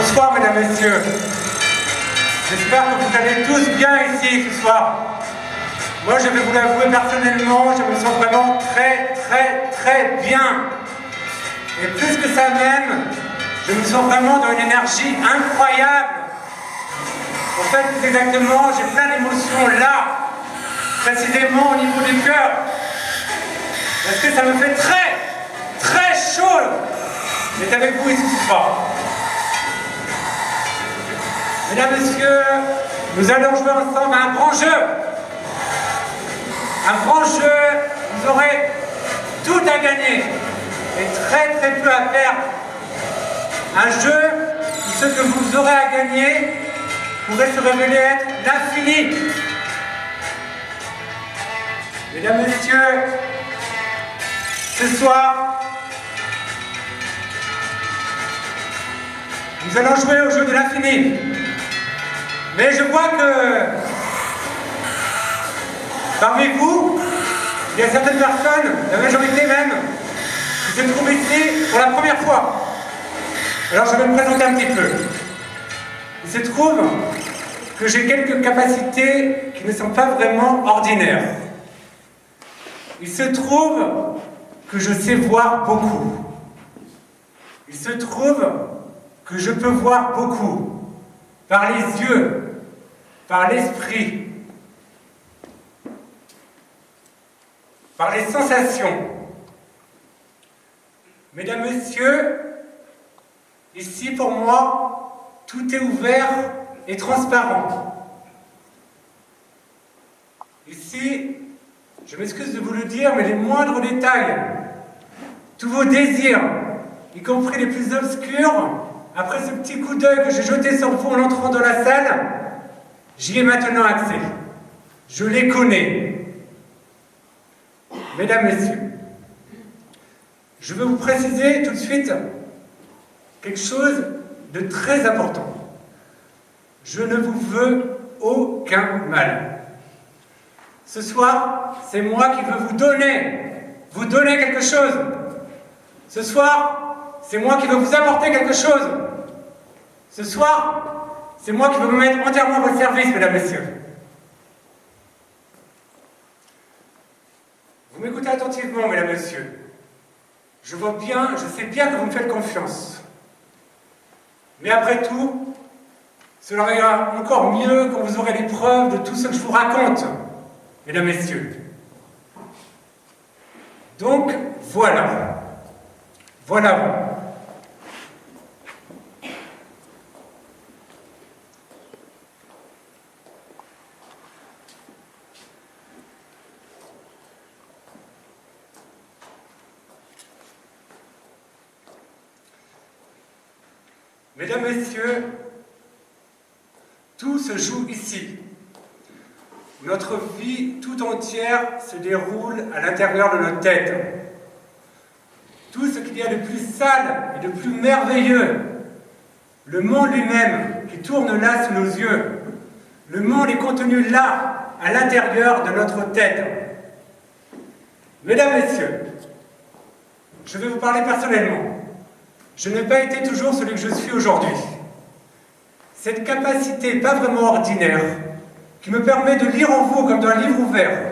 Bonsoir, mesdames, messieurs. J'espère que vous allez tous bien ici ce soir. Moi, je vais vous l'avouer personnellement, je me sens vraiment très bien. Et plus que ça même, je me sens vraiment dans une énergie incroyable. En fait, plus exactement, j'ai plein d'émotions là, précisément au niveau du cœur. Parce que ça me fait très chaud d'être avec vous ici ce soir. Mesdames, messieurs, nous allons jouer ensemble à un grand jeu. Un grand jeu, vous aurez tout à gagner et très peu à perdre. Un jeu où ce que vous aurez à gagner pourrait se révéler être l'infini. Mesdames, messieurs, ce soir, nous allons jouer au jeu de l'infini. Mais je vois que parmi vous, il y a certaines personnes, la majorité même, qui se trouvent ici pour la première fois. Alors je vais me présenter un petit peu. Il se trouve que j'ai quelques capacités qui ne sont pas vraiment ordinaires. Il se trouve que je sais voir beaucoup. Il se trouve que je peux voir beaucoup. Par les yeux, par l'esprit, par les sensations. Mesdames, messieurs, ici pour moi, tout est ouvert et transparent. Ici, je m'excuse de vous le dire, mais les moindres détails, tous vos désirs, y compris les plus obscurs, après ce petit coup d'œil que j'ai jeté sur vous en entrant dans la salle, j'y ai maintenant accès. Je les connais. Mesdames, messieurs, je veux vous préciser tout de suite quelque chose de très important. Je ne vous veux aucun mal. Ce soir, c'est moi qui veux vous donner quelque chose. Ce soir, c'est moi qui veux vous apporter quelque chose. Ce soir, c'est moi qui veux me mettre entièrement à votre service, mesdames, messieurs. Vous m'écoutez attentivement, mesdames, messieurs. Je vois bien, je sais bien que vous me faites confiance. Mais après tout, cela ira encore mieux quand vous aurez les preuves de tout ce que je vous raconte, mesdames, messieurs. Donc, voilà. Voilà. Mesdames, messieurs, tout se joue ici. Notre vie tout entière se déroule à l'intérieur de nos têtes. Tout ce qu'il y a de plus sale et de plus merveilleux, le monde lui-même qui tourne là sous nos yeux, le monde est contenu là, à l'intérieur de notre tête. Mesdames, messieurs, je vais vous parler personnellement. Je n'ai pas été toujours celui que je suis aujourd'hui. Cette capacité pas vraiment ordinaire, qui me permet de lire en vous comme dans un livre ouvert,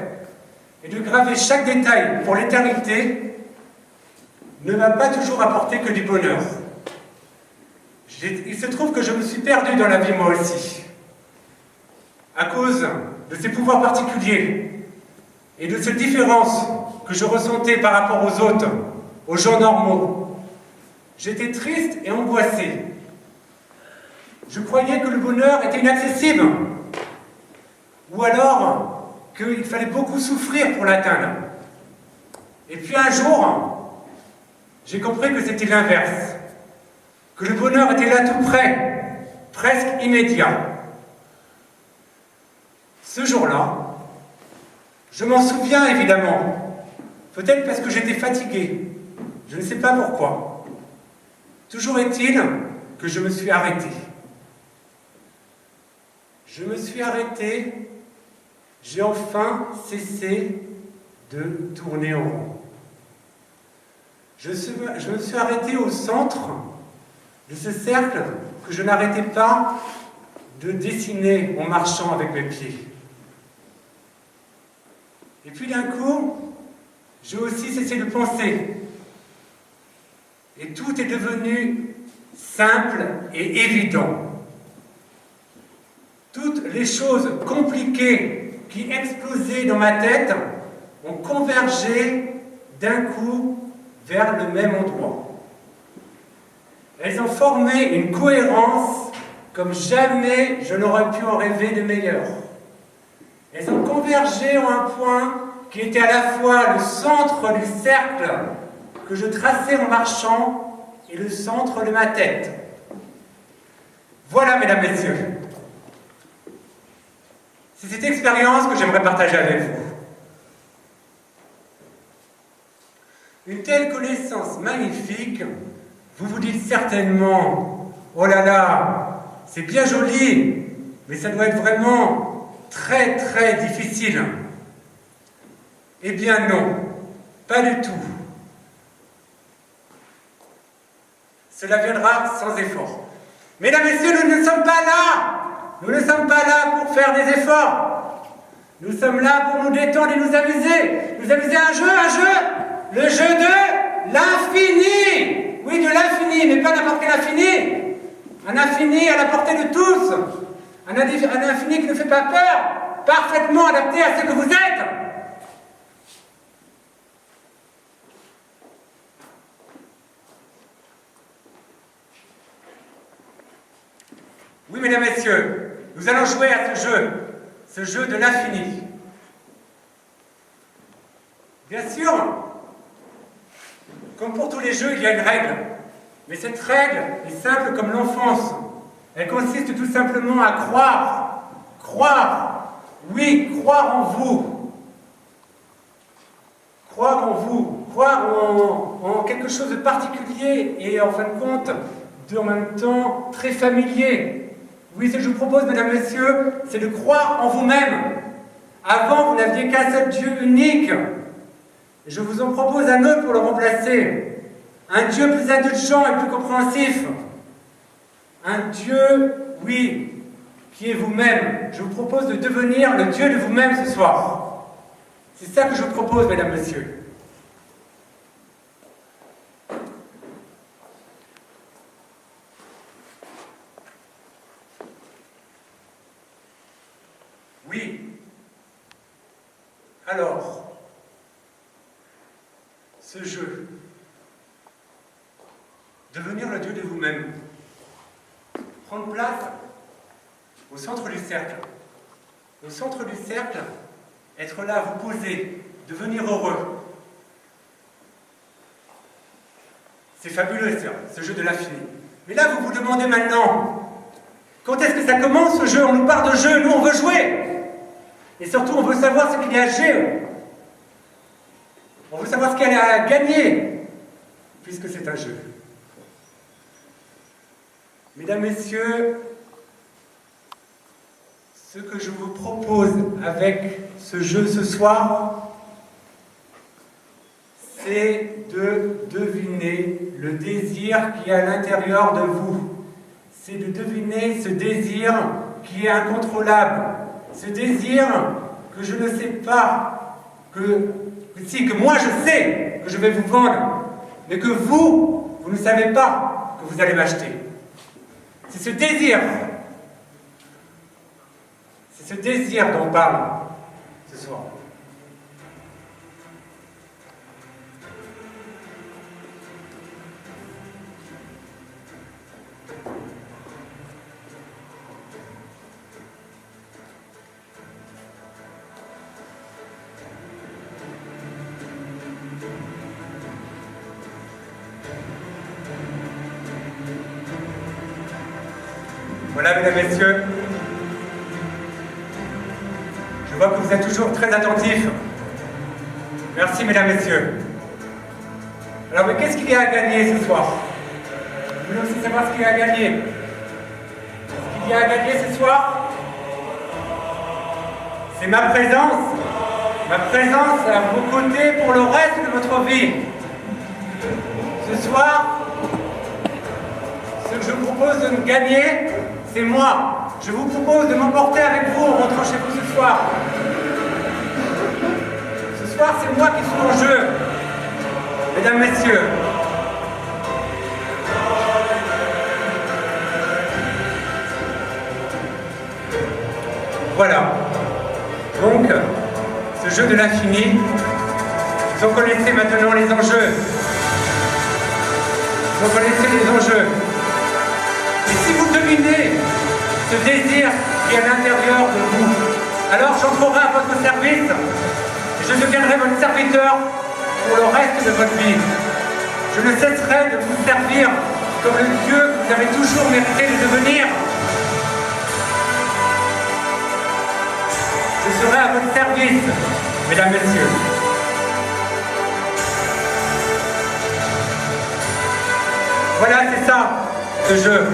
et de graver chaque détail pour l'éternité, ne m'a pas toujours apporté que du bonheur. Il se trouve que je me suis perdu dans la vie moi aussi, à cause de ces pouvoirs particuliers, et de cette différence que je ressentais par rapport aux autres, aux gens normaux. J'étais triste et angoissé. Je croyais que le bonheur était inaccessible. Ou alors qu'il fallait beaucoup souffrir pour l'atteindre. Et puis un jour, j'ai compris que c'était l'inverse. Que le bonheur était là tout près, presque immédiat. Ce jour-là, je m'en souviens évidemment. Peut-être parce que j'étais fatigué. Je ne sais pas pourquoi. Toujours est-il que je me suis arrêté. Je me suis arrêté, j'ai enfin cessé de tourner en rond. Je me suis arrêté au centre de ce cercle que je n'arrêtais pas de dessiner en marchant avec mes pieds. Et puis d'un coup, j'ai aussi cessé de penser. Et tout est devenu simple et évident. Toutes les choses compliquées qui explosaient dans ma tête ont convergé d'un coup vers le même endroit. Elles ont formé une cohérence comme jamais je n'aurais pu en rêver de meilleure. Elles ont convergé en un point qui était à la fois le centre du cercle que je traçais en marchant et le centre de ma tête. Voilà, mesdames, messieurs. C'est cette expérience que j'aimerais partager avec vous. Une telle connaissance magnifique, vous vous dites certainement, oh là là, c'est bien joli, mais ça doit être vraiment très très difficile. Eh bien non, pas du tout. Cela viendra sans effort. Mesdames, messieurs, nous ne sommes pas là. Nous ne sommes pas là pour faire des efforts. Nous sommes là pour nous détendre et nous amuser. Nous amuser à un jeu, le jeu de l'infini. Oui, de l'infini, mais pas n'importe quel infini. Un infini à la portée de tous. Un infini qui ne fait pas peur, parfaitement adapté à ce que vous êtes. Oui, mesdames, messieurs, nous allons jouer à ce jeu de l'infini. Bien sûr, comme pour tous les jeux, il y a une règle. Mais cette règle est simple comme l'enfance. Elle consiste tout simplement à croire. Croire. Oui, croire en vous. Croire en vous. Croire en quelque chose de particulier et en fin de compte, en même temps, très familier. Oui, ce que je vous propose, mesdames, messieurs, c'est de croire en vous-même. Avant, vous n'aviez qu'un seul Dieu unique. Je vous en propose un autre pour le remplacer. Un Dieu plus indulgent et plus compréhensif. Un Dieu, oui, qui est vous-même. Je vous propose de devenir le Dieu de vous-même ce soir. C'est ça que je vous propose, mesdames, messieurs. Oui. Alors, ce jeu, devenir le Dieu de vous-même, prendre place au centre du cercle. Au centre du cercle, être là, vous poser, devenir heureux. C'est fabuleux, ce jeu de l'infini. Mais là, vous vous demandez maintenant, quand est-ce que ça commence ce jeu? On nous parle de jeu, nous on veut jouer. Et surtout, on veut savoir ce qu'il y a à jouer. On veut savoir ce qu'il y a à gagner, puisque c'est un jeu. Mesdames, messieurs, ce que je vous propose avec ce jeu ce soir, c'est de deviner le désir qui est à l'intérieur de vous. C'est de deviner ce désir qui est incontrôlable. Ce désir que je ne sais pas, que moi je sais que je vais vous vendre, mais que vous ne savez pas que vous allez m'acheter. C'est ce désir. C'est ce désir dont on parle ce soir. Voilà, mesdames, messieurs. Je vois que vous êtes toujours très attentifs. Merci, mesdames, messieurs. Alors, mais qu'est-ce qu'il y a à gagner ce soir? Vous voulez aussi savoir ce qu'il y a à gagner. Ce qu'il y a à gagner ce soir, c'est ma présence à vos côtés pour le reste de votre vie. Ce ce que je vous propose de gagner, c'est moi. Je vous propose de m'emporter avec vous en rentrant chez vous ce soir. Ce soir, c'est moi qui suis en jeu. Mesdames, messieurs. Voilà. Donc, ce jeu de l'infini, vous en connaissez maintenant les enjeux. Vous connaissez les enjeux. Et si vous devinez ce désir qui est à l'intérieur de vous, alors j'entrerai à votre service et je deviendrai votre serviteur pour le reste de votre vie. Je ne cesserai de vous servir comme le Dieu que vous avez toujours mérité de devenir. Je serai à votre service, mesdames, messieurs. Voilà, c'est ça, ce jeu.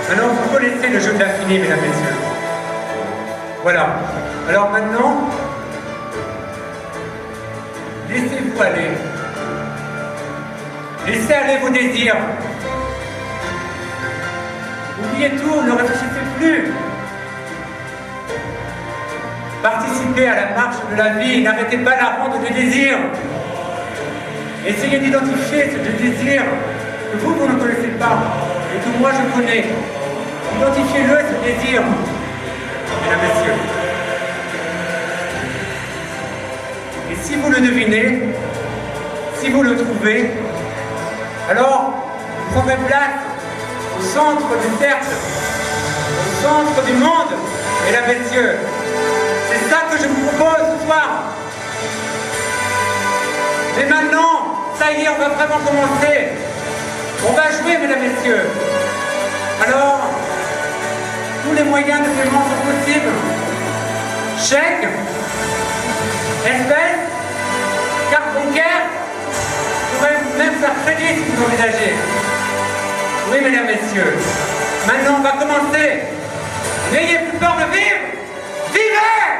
Maintenant, vous connaissez le jeu de l'infini, mesdames, messieurs. Voilà. Alors maintenant, laissez-vous aller. Laissez aller vos désirs. Oubliez tout, ne réfléchissez plus. Participez à la marche de la vie, n'arrêtez pas la ronde des désirs. Essayez d'identifier ce désir que vous ne connaissez pas et que moi je connais. Identifiez-le, ce désir, mesdames, messieurs. Et si vous le devinez, si vous le trouvez, alors vous prendrez place au centre du cercle, au centre du monde, mesdames, messieurs. C'est ça que je vous propose ce soir. Mais maintenant, ça y est, on va vraiment commencer. On va jouer, mesdames, messieurs. Alors, tous les moyens de paiement sont possibles. Chèque, espèce, carte bancaire, vous pourrez même faire crédit si vous envisagez. Oui, mesdames, messieurs. Maintenant, on va commencer. N'ayez plus peur de vivre. Vivez!